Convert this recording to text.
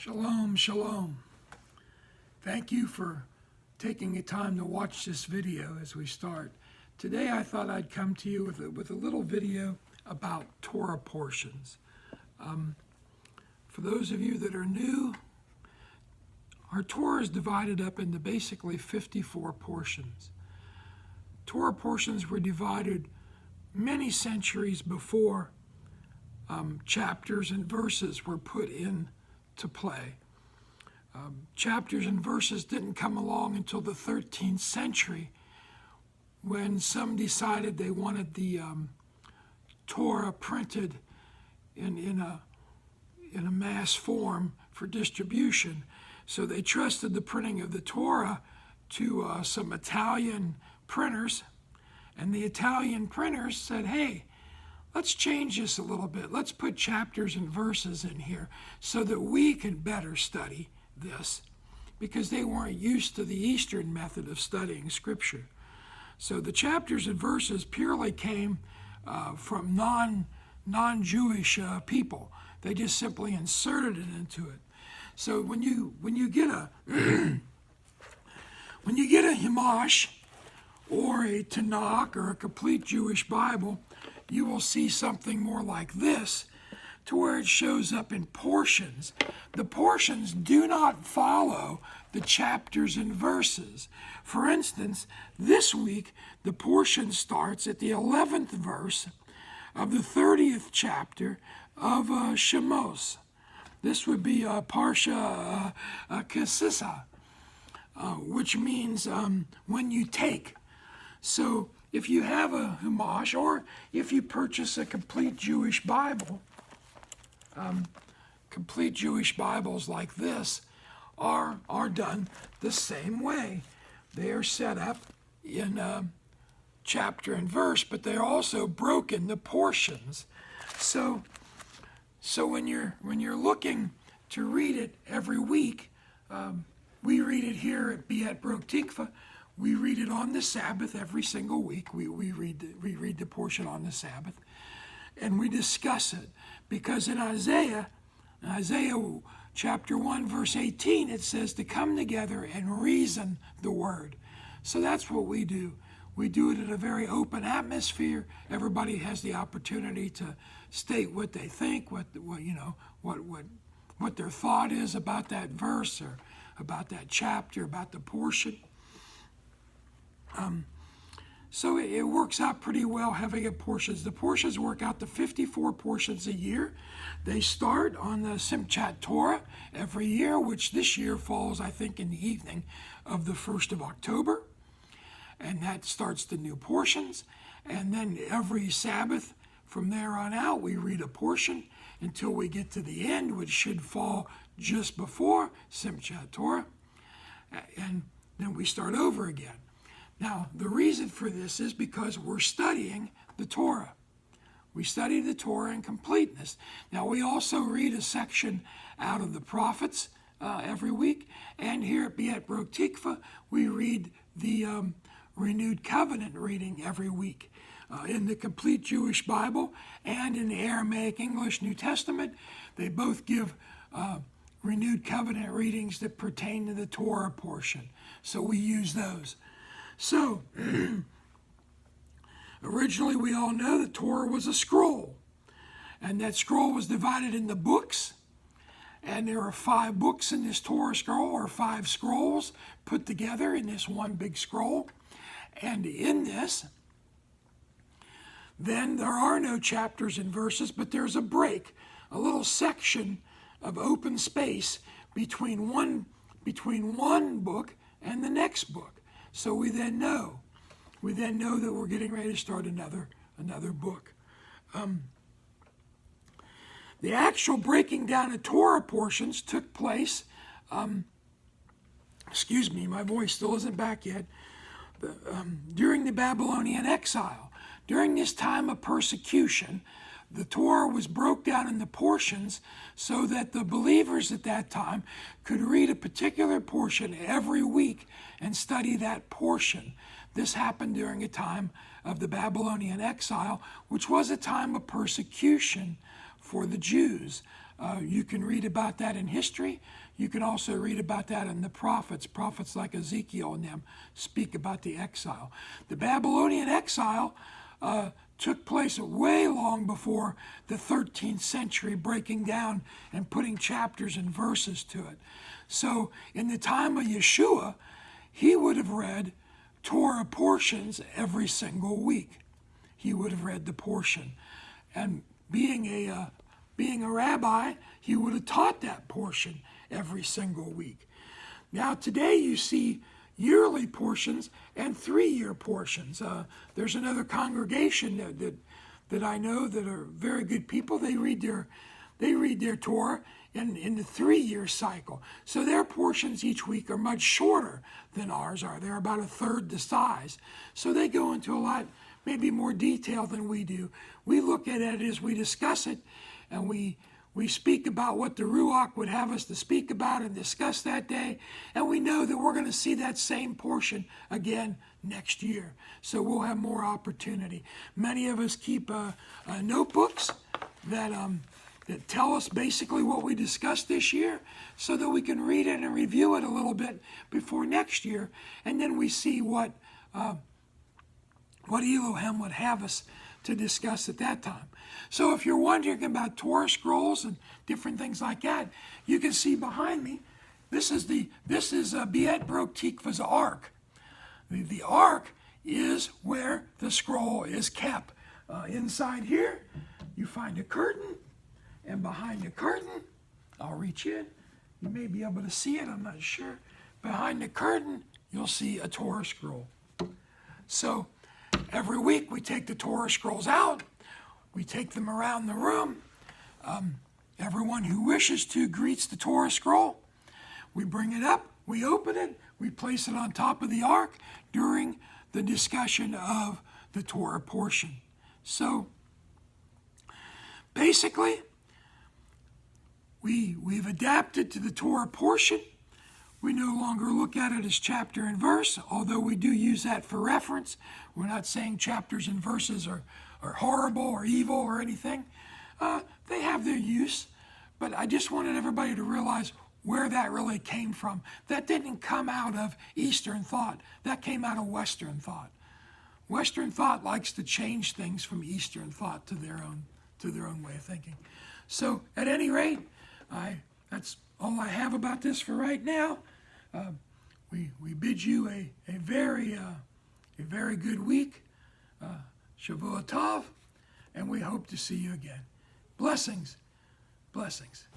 Shalom, shalom. Thank you for taking the time to watch this video as we start. Today I thought I'd come to you with a little video about Torah portions. For those of you that are new, our Torah is divided up into basically 54 portions. Torah portions were divided many centuries before chapters and verses were put into play. Chapters and verses didn't come along until the 13th century, when some decided they wanted the Torah printed in a mass form for distribution. So they trusted the printing of the Torah to some Italian printers, and the Italian printers said, hey, let's change this a little bit. Let's put chapters and verses in here so that we can better study this, because they weren't used to the Eastern method of studying Scripture. So the chapters and verses purely came from non-Jewish people. They just simply inserted it into it. So when you get a when you get a Humash or a Tanakh or a complete Jewish Bible, you will see something more like this, to where it shows up in portions. The portions do not follow the chapters and verses. For instance, this week, the portion starts at the 11th verse of the 30th chapter of Shemos. This would be Parsha Kisisa, which means when you take. So if you have a Humash, or if you purchase a complete Jewish Bible, complete Jewish Bibles like this are done the same way. They are set up in chapter and verse, but they're also broken into portions. So when you're looking to read it every week, we read it here at Biat Brok Tikva. We read it on the Sabbath every single week. We read the portion on the Sabbath, and we discuss it, because in Isaiah chapter 1, verse 18, it says to come together and reason the word. So that's what we do. We do it in a very open atmosphere. Everybody has the opportunity to state what they think, what their thought is about that verse, or about that chapter, about the portion. So it works out pretty well having it portions. The portions work out to 54 portions a year. They start on the Simchat Torah every year, which this year falls, I think, in the evening of the 1st of October. And that starts the new portions. And then every Sabbath from there on out, we read a portion until we get to the end, which should fall just before Simchat Torah. And then we start over again. Now, the reason for this is because we're studying the Torah. We study the Torah in completeness. Now, we also read a section out of the prophets every week. And here at Biat Brok Tikva, we read the Renewed Covenant reading every week. In the complete Jewish Bible and in the Aramaic English New Testament, they both give Renewed Covenant readings that pertain to the Torah portion. So we use those. So, originally we all know that Torah was a scroll, and that scroll was divided into books, and there are 5 books in this Torah scroll, or 5 scrolls put together in this one big scroll. And in this, then there are no chapters and verses, but there's a break, a little section of open space between one book and the next book. So we then know that we're getting ready to start another book. The actual breaking down of Torah portions took place, excuse me, my voice still isn't back yet, during the Babylonian exile. During this time of persecution, the Torah was broke down into portions so that the believers at that time could read a particular portion every week and study that portion. This happened during a time of the Babylonian exile, which was a time of persecution for the Jews. You can read about that in history. You can also read about that in the prophets. Prophets like Ezekiel and them speak about the exile. The Babylonian exile took place way long before the 13th century, breaking down and putting chapters and verses to it. So in the time of Yeshua, he would have read Torah portions every single week. He would have read the portion. And being a rabbi, he would have taught that portion every single week. Now today you see yearly portions and 3-year portions. There's another congregation that I know that are very good people. They read their Torah in the 3-year cycle. So their portions each week are much shorter than ours are. They're about 1/3 the size. So they go into a lot, maybe more detail than we do. We look at it as we discuss it, and we speak about what the Ruach would have us to speak about and discuss that day, and we know that we're going to see that same portion again next year. So we'll have more opportunity. Many of us keep notebooks that tell us basically what we discussed this year, so that we can read it and review it a little bit before next year, and then we see what Elohim would have us to discuss at that time. So if you're wondering about Torah scrolls and different things like that, you can see behind me, this is Biet Broch Tikva's ark. The ark is where the scroll is kept. Inside here, you find a curtain, and behind the curtain, I'll reach in. You may be able to see it, I'm not sure. Behind the curtain, you'll see a Torah scroll. So every week we take the Torah scrolls out, we take them around the room. Everyone who wishes to greets the Torah scroll. We bring it up, we open it, we place it on top of the ark during the discussion of the Torah portion. So basically, we've adapted to the Torah portion. We no longer look at it as chapter and verse, although we do use that for reference. We're not saying chapters and verses are horrible or evil or anything. They have their use, but I just wanted everybody to realize where that really came from. That didn't come out of Eastern thought. That came out of Western thought. Western thought likes to change things from Eastern thought to their own way of thinking. So at any rate, that's all I have about this for right now. We bid you a very good week, Shavua Tov, and we hope to see you again. Blessings, blessings.